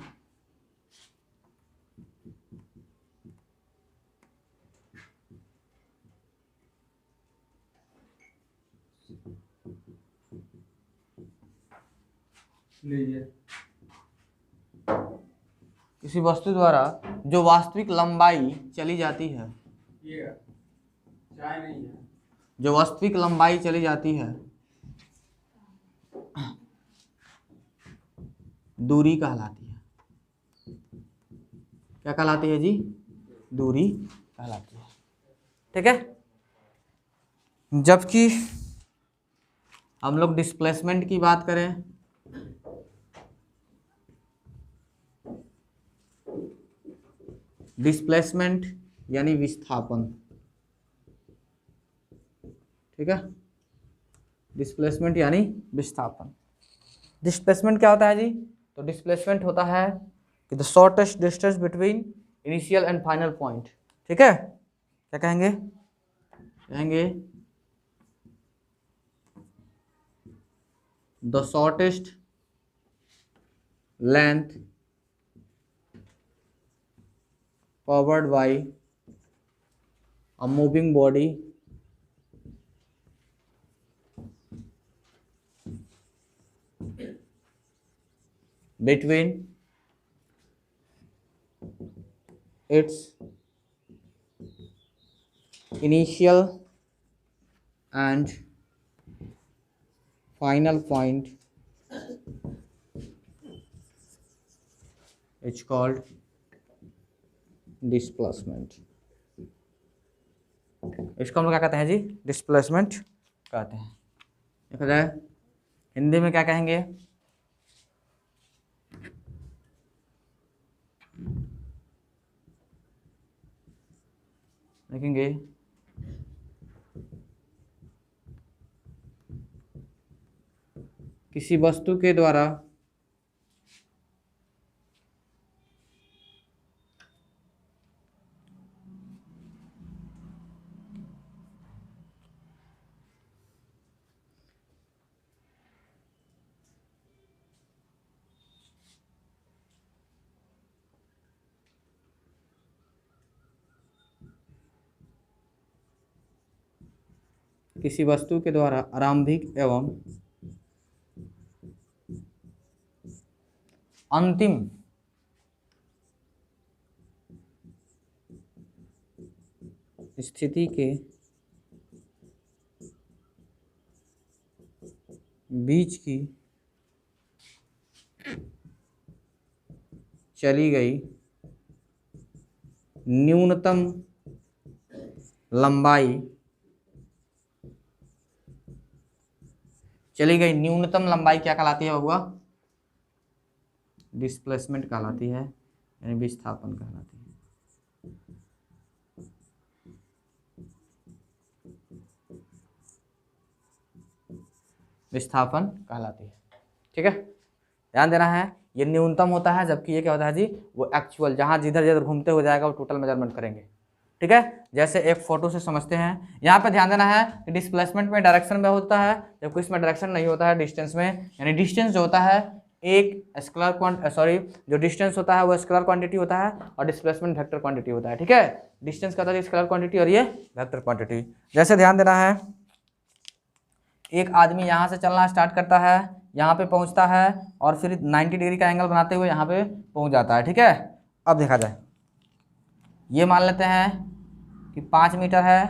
किसी वस्तु द्वारा जो वास्तविक लंबाई चली जाती है, जो वास्तविक लंबाई चली जाती है, दूरी कहलाती है। क्या कहलाती है जी? दूरी कहलाती है। ठीक है। जबकि हम लोग डिस्प्लेसमेंट की बात करें, डिस्प्लेसमेंट यानी विस्थापन। ठीक है, डिस्प्लेसमेंट यानी विस्थापन। डिस्प्लेसमेंट क्या होता है जी? तो डिस्प्लेसमेंट होता है कि the shortest distance between initial and final point. ठीक है, क्या कहेंगे? कहेंगे the shortest length covered by a moving body between its initial and final point is called displacement. इसको हम लोग क्या कहते हैं जी? डिस्प्लेसमेंट कहते हैं। देखा जाए हिंदी में क्या कहेंगे? देखेंगे किसी वस्तु के द्वारा किसी वस्तु के द्वारा आरंभिक एवं अंतिम स्थिति के बीच की चली गई न्यूनतम लंबाई क्या कहलाती है बबुआ? डिस्प्लेसमेंट कहलाती है, यानी विस्थापन कहलाती है। विस्थापन कहलाती है। ठीक है, ध्यान देना है। ये न्यूनतम होता है, जबकि ये क्या होता है जी? वो एक्चुअल, जहां जिधर जिधर घूमते हो जाएगा वो टोटल मेजरमेंट करेंगे। ठीक है, जैसे एक फोटो से समझते हैं। यहाँ पे ध्यान देना है कि डिस्प्लेसमेंट में डायरेक्शन में होता है, जबकि इसमें डायरेक्शन नहीं होता है, डिस्टेंस में। यानी डिस्टेंस जो होता है एक स्केलर जो डिस्टेंस होता है वो स्केलर क्वांटिटी होता है और डिस्प्लेसमेंट वेक्टर क्वांटिटी होता है। ठीक है, डिस्टेंस का होता है स्केलर क्वांटिटी और ये वेक्टर क्वांटिटी। जैसे ध्यान देना है, एक आदमी यहाँ से चलना स्टार्ट करता है, यहाँ पे पहुँचता है और फिर 90 डिग्री का एंगल बनाते हुए यहाँ पे पहुँच जाता है। ठीक है, अब देखा जाए, ये मान लेते हैं कि 5 मीटर है।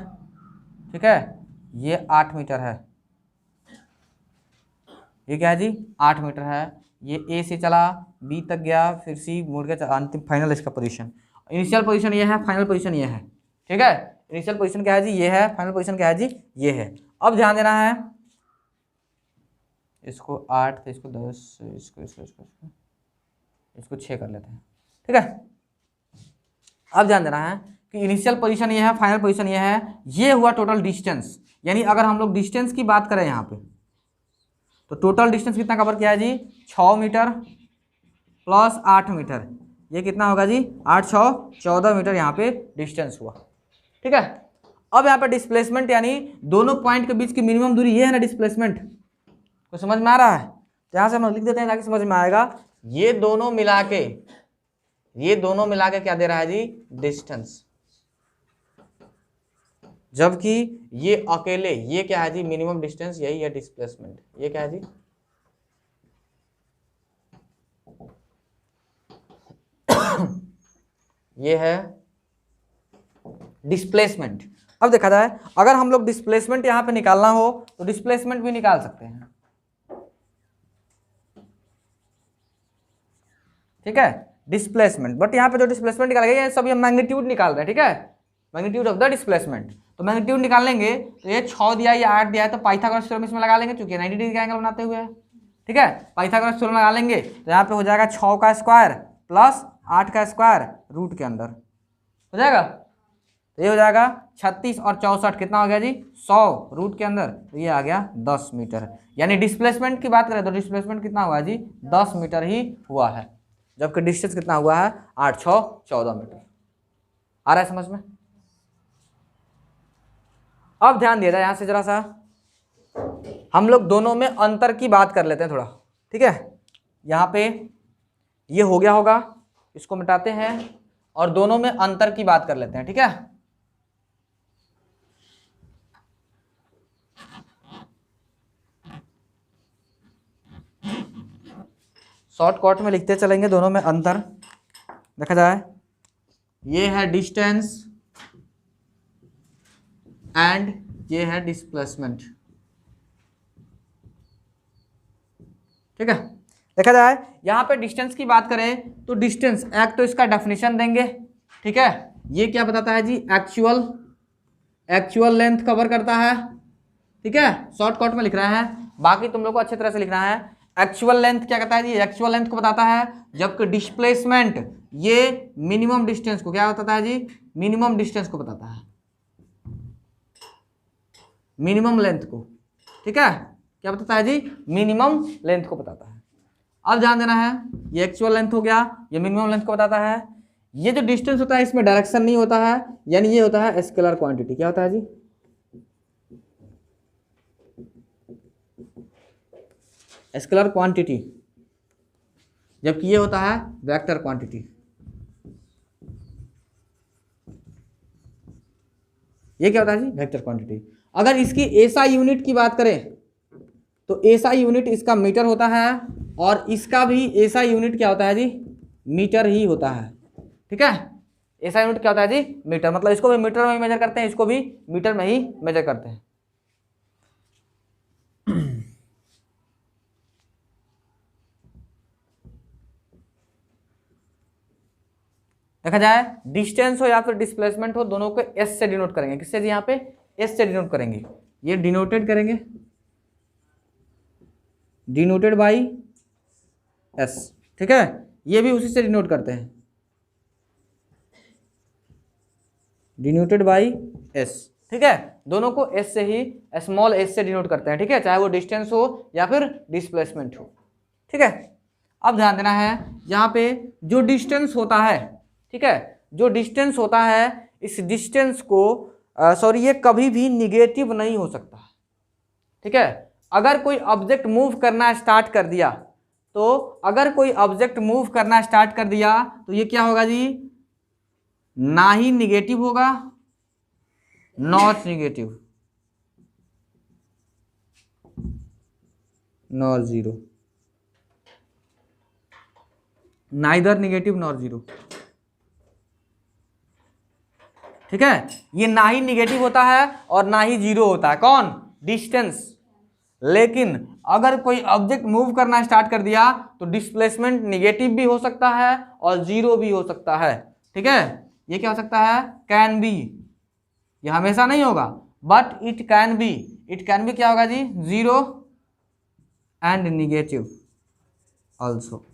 ठीक है, ये 8 मीटर है। ये क्या है जी? 8 मीटर है। ये ए से चला, बी तक गया, फिर सी मुड़ के अंतिम फाइनल इसका पोजीशन। इनिशियल पोजीशन ये है, फाइनल पोजीशन ये है। ठीक है, इनिशियल पोजीशन क्या है जी? ये है। फाइनल पोजीशन क्या है जी? ये है। अब ध्यान देना है, इसको 8 इसको 10 इसको 6 कर लेते हैं। ठीक है, अब ध्यान देना है कि इनिशियल पोजीशन ये है, फाइनल पोजीशन ये है। ये हुआ टोटल डिस्टेंस। यानी अगर हम लोग डिस्टेंस की बात करें यहाँ पे, तो टोटल डिस्टेंस कितना कवर किया है जी? 6 मीटर प्लस 8 मीटर। ये कितना होगा जी? 8 6 14 मीटर यहाँ पे डिस्टेंस हुआ। ठीक है, अब यहाँ पे डिस्प्लेसमेंट यानी दोनों पॉइंट के बीच की मिनिमम दूरी ये है ना डिस्प्लेसमेंट। को समझ में आ रहा है? तो यहाँ से हम लिख देते हैं ताकि समझ में आएगा। ये दोनों मिला के क्या दे रहा है जी, डिस्टेंस। जबकि ये अकेले, ये क्या है जी, मिनिमम डिस्टेंस, यही है डिस्प्लेसमेंट। ये क्या है जी, ये है डिस्प्लेसमेंट। अब देखा जाए, अगर हम लोग डिस्प्लेसमेंट यहां पे निकालना हो तो डिस्प्लेसमेंट भी निकाल सकते हैं, ठीक है, डिस्प्लेसमेंट। बट यहाँ पे जो डिस्प्लेसमेंट निकाल गए, ये सब ये मैग्नीट्यूड निकाल रहे हैं, ठीक है, मैग्नीट्यूड ऑफ द डिस्प्लेसमेंट। तो मैग्नीट्यूड निकाल लेंगे तो ये 6 दिया, ये 8 दिया है, तो पाइथागोरस थ्योरम इसमें लगा लेंगे, क्योंकि 90 डिग्री का एंगल बनाते हुए है, ठीक है। पाइथागोरस थ्योरम लगा लेंगे तो यहाँ पे हो जाएगा 6 का स्क्वायर प्लस 8 का स्क्वायर रूट के अंदर हो जाएगा, तो ये हो जाएगा 36 और 64 कितना हो गया जी, 100 रूट के अंदर, तो ये आ गया 10 मीटर। यानी डिस्प्लेसमेंट की बात करें तो डिस्प्लेसमेंट कितना हुआ जी, 10 मीटर ही हुआ है, जबकि डिस्टेंस कितना हुआ है, 8 6 14 मीटर। आ रहा है समझ में? अब ध्यान दिया जाए, यहां से जरा सा हम लोग दोनों में अंतर की बात कर लेते हैं थोड़ा, ठीक है। यहाँ पे ये हो गया होगा, इसको मिटाते हैं और दोनों में अंतर की बात कर लेते हैं, ठीक है। शॉर्टकट में लिखते चलेंगे दोनों में अंतर। देखा जाए, ये है डिस्टेंस एंड ये है डिस्प्लेसमेंट, ठीक है। देखा जाए, यहां पे डिस्टेंस की बात करें तो डिस्टेंस एक तो इसका डेफिनेशन देंगे, ठीक है। ये क्या बताता है जी, एक्चुअल लेंथ कवर करता है, ठीक है, शॉर्टकट में लिख रहा है, बाकी तुम लोग को अच्छी तरह से लिखना है। एक्चुअल लेंथ क्या कहता है जी, एक्चुअल लेंथ को बताता है, जबकि डिस्प्लेसमेंट ये मिनिमम डिस्टेंस को क्या बताता है जी, मिनिमम डिस्टेंस को बताता है, मिनिमम लेंथ को, ठीक है। क्या बताता है जी, मिनिमम लेंथ को बताता है। अब ध्यान देना है, ये एक्चुअल लेंथ हो गया, ये मिनिमम लेंथ को बताता है। ये जो डिस्टेंस होता है इसमें डायरेक्शन नहीं होता है, यानी ये होता है स्केलर क्वांटिटी। क्या होता है जी, स्केलर क्वांटिटी, जबकि ये होता है वेक्टर क्वांटिटी। ये क्या होता है जी, वेक्टर क्वांटिटी। अगर इसकी एसआई यूनिट की बात करें तो एसआई यूनिट इसका मीटर होता है, और इसका भी एसआई यूनिट क्या होता है जी, मीटर ही होता है, ठीक है। एसआई यूनिट क्या होता है जी, मीटर। मतलब इसको भी मीटर में ही मेजर करते हैं, इसको भी मीटर में ही मेजर करते हैं। देखा जाए, डिस्टेंस हो या फिर डिस्प्लेसमेंट हो, दोनों को एस से डिनोट करेंगे। किससे जी, यहाँ पे एस से डिनोट करेंगे। ये डिनोटेड करेंगे, डिनोटेड बाई एस, ठीक है। ये भी उसी से डिनोट करते हैं, डिनोटेड बाई एस, ठीक है। दोनों को एस से ही, स्मॉल एस से डिनोट करते हैं, ठीक है, चाहे वो डिस्टेंस हो या फिर डिस्प्लेसमेंट हो, ठीक है। अब ध्यान देना है, यहाँ पे जो डिस्टेंस होता है, ठीक है, जो डिस्टेंस होता है, इस डिस्टेंस को ये कभी भी निगेटिव नहीं हो सकता, ठीक है। अगर कोई ऑब्जेक्ट मूव करना स्टार्ट कर दिया, तो अगर कोई ऑब्जेक्ट मूव करना स्टार्ट कर दिया तो ये क्या होगा जी, ना ही निगेटिव होगा, not negative, nor zero, neither negative nor zero, ठीक है। ये ना ही निगेटिव होता है और ना ही जीरो होता है, कौन, डिस्टेंस। लेकिन अगर कोई ऑब्जेक्ट मूव करना स्टार्ट कर दिया तो डिस्प्लेसमेंट निगेटिव भी हो सकता है और जीरो भी हो सकता है, ठीक है। ये क्या हो सकता है, कैन बी, ये हमेशा नहीं होगा, but it can be, it can be क्या होगा जी, जीरो एंड निगेटिव ऑल्सो,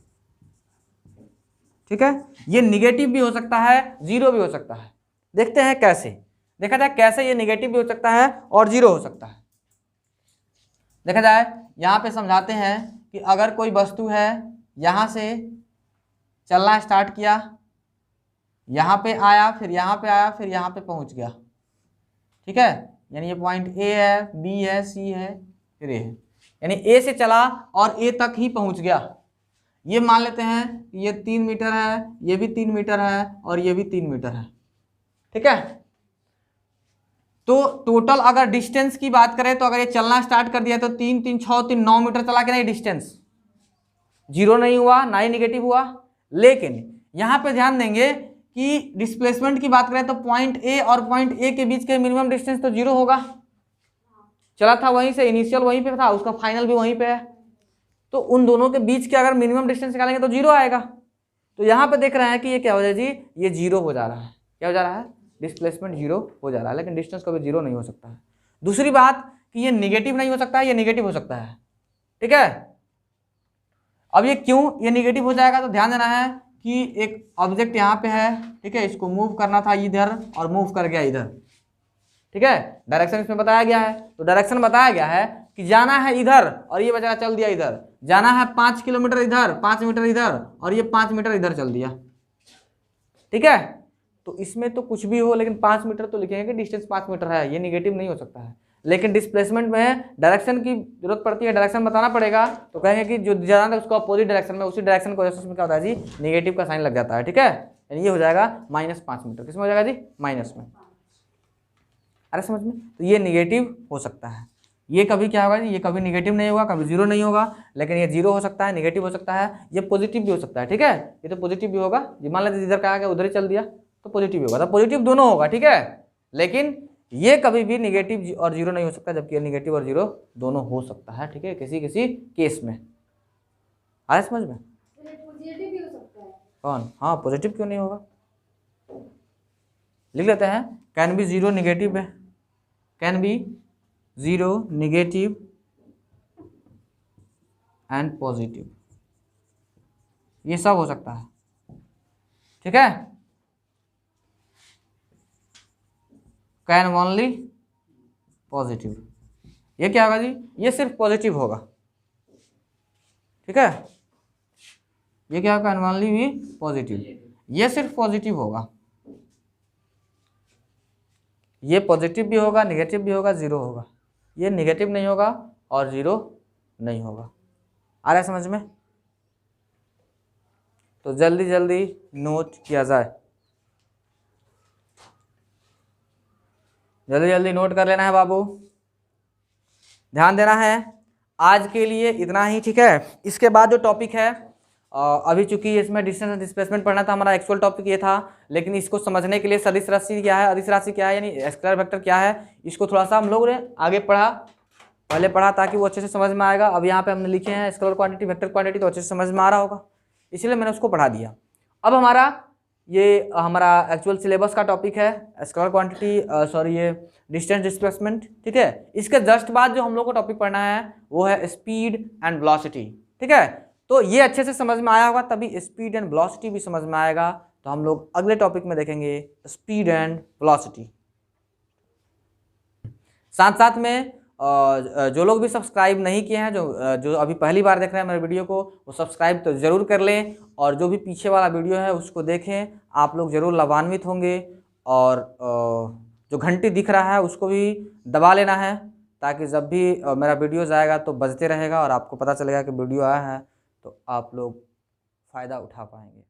ठीक है। ये निगेटिव भी हो सकता है, जीरो भी हो सकता है। देखते हैं कैसे, देखा जाए कैसे ये निगेटिव भी हो सकता है और जीरो हो सकता है। देखा जाए, यहाँ पे समझाते हैं कि अगर कोई वस्तु है, यहाँ से चलना स्टार्ट किया, यहाँ पे आया, फिर यहाँ पे आया, फिर यहाँ पे पहुँच गया, ठीक है। यानी ये पॉइंट ए है, बी है, सी है, फिर ए है, यानी ए से चला और ए तक ही पहुँच गया। ये मान लेते हैं कि ये 3 मीटर है, ये भी 3 मीटर है और ये भी 3 मीटर है, ठीक है। तो टोटल अगर डिस्टेंस की बात करें तो अगर ये चलना स्टार्ट कर दिया तो 3 3 6 3 9 मीटर चला के नहीं, डिस्टेंस जीरो नहीं हुआ ना ही निगेटिव हुआ। लेकिन यहां पे ध्यान देंगे कि डिस्प्लेसमेंट की बात करें तो पॉइंट ए और पॉइंट ए के बीच के मिनिमम डिस्टेंस तो जीरो होगा, चला था वहीं से, इनिशियल वहीं पे था, उसका फाइनल भी वहीं पे है, तो उन दोनों के बीच के अगर मिनिमम डिस्टेंस निकालेंगे तो जीरो आएगा। तो यहाँ पे देख रहे हैं कि ये क्या हो जाए जी, ये जीरो हो जा रहा है। क्या हो जा रहा है? डिस्प्लेसमेंट जीरो हो जा रहा है, लेकिन डिस्टेंस कभी जीरो नहीं हो सकता है। दूसरी बात कि ये निगेटिव नहीं हो सकता है, ये निगेटिव हो सकता है, ठीक है। अब ये क्यों ये निगेटिव हो जाएगा, तो ध्यान देना है कि एक ऑब्जेक्ट यहाँ पे है, ठीक है, इसको मूव करना था इधर और मूव कर गया इधर, ठीक है। डायरेक्शन इसमें बताया गया है, तो डायरेक्शन बताया गया है कि जाना है इधर और ये बेचारा चल दिया इधर, जाना है 5 किलोमीटर इधर, 5 मीटर इधर और ये 5 मीटर इधर चल दिया, ठीक है। तो इसमें तो कुछ भी हो लेकिन 5 मीटर तो लिखेंगे कि डिस्टेंस 5 मीटर है, ये निगेटिव नहीं हो सकता है। लेकिन डिस्प्लेसमेंट में डायरेक्शन की जरूरत पड़ती है, डायरेक्शन बताना पड़ेगा, तो कहेंगे कि जो जाना था उसको अपोजिट डायरेक्शन में, उसी डायरेक्शन को उसमें क्या होता है जी, निगेटिव का साइन लग जाता है, ठीक है। यानी ये हो जाएगा -5 मीटर, किसमें हो जाएगा जी, माइनस में। अरे समझ में, तो ये निगेटिव हो सकता है। ये कभी क्या होगा, ये कभी निगेटिव नहीं होगा, कभी जीरो नहीं होगा, लेकिन ये जीरो हो सकता है, निगेटिव हो सकता है, ये पॉजिटिव भी हो सकता है, ठीक है। ये तो पॉजिटिव भी होगा, जी मान लेते इधर कहा गया उधर ही चल दिया तो पॉजिटिव भी होगा, तो पॉजिटिव दोनों होगा, ठीक है। लेकिन ये कभी भी निगेटिव और जीरो नहीं हो सकता, जबकि ये निगेटिव और जीरो दोनों हो सकता है, ठीक है, किसी किसी केस में। आया समझ में? पॉजिटिव भी हो सकता है। कौन? हाँ, पॉजिटिव क्यों नहीं होगा, लिख लेते हैं, कैन बी जीरो निगेटिव है, can be zero negative and positive, ये सब हो सकता है, ठीक है। कैन ओनली पॉजिटिव, ये क्या होगा जी, ये सिर्फ पॉजिटिव होगा, ठीक है। ये क्या होगा, कैन ओनली भी पॉजिटिव, ये सिर्फ पॉजिटिव होगा, ये पॉजिटिव भी होगा, निगेटिव भी होगा, जीरो होगा, ये निगेटिव नहीं होगा और जीरो नहीं होगा। आ रहा है समझ में? तो जल्दी जल्दी नोट किया जाए, जल्दी जल्दी नोट कर लेना है बाबू, ध्यान देना है। आज के लिए इतना ही, ठीक है। इसके बाद जो टॉपिक है, अभी चूंकि इसमें डिस्टेंस एंड डिस्प्लेसमेंट पढ़ना था, हमारा एक्चुअल टॉपिक ये था, लेकिन इसको समझने के लिए सदिश राशि क्या है, अदिश राशि क्या है, यानी स्केलर वेक्टर क्या है, इसको थोड़ा सा हम लोग ने आगे पढ़ा, पहले पढ़ा, ताकि वो अच्छे से समझ में आएगा। अब यहाँ पे हमने लिखे हैं स्केलर क्वांटिटी, वेक्टर क्वांटिटी, तो अच्छे से समझ में आ रहा होगा, इसलिए मैंने उसको पढ़ा दिया। अब हमारा एक्चुअल सिलेबस का टॉपिक है स्केलर क्वांटिटी, सॉरी ये डिस्टेंस डिस्प्लेसमेंट, ठीक है। इसके जस्ट बाद जो हम लोग को टॉपिक पढ़ना है वो है स्पीड एंड वेलोसिटी, ठीक है। तो ये अच्छे से समझ में आया होगा, तभी स्पीड एंड वेलोसिटी भी समझ में आएगा। तो हम लोग अगले टॉपिक में देखेंगे स्पीड एंड वेलोसिटी। साथ साथ में जो लोग भी सब्सक्राइब नहीं किए हैं, जो अभी पहली बार देख रहे हैं मेरे वीडियो को, वो सब्सक्राइब तो ज़रूर कर लें, और जो भी पीछे वाला वीडियो है उसको देखें, आप लोग ज़रूर लाभान्वित होंगे। और जो घंटी दिख रहा है उसको भी दबा लेना है, ताकि जब भी मेरा वीडियो जाएगा तो बजते रहेगा और आपको पता चलेगा कि वीडियो आया है, तो आप लोग फ़ायदा उठा पाएंगे।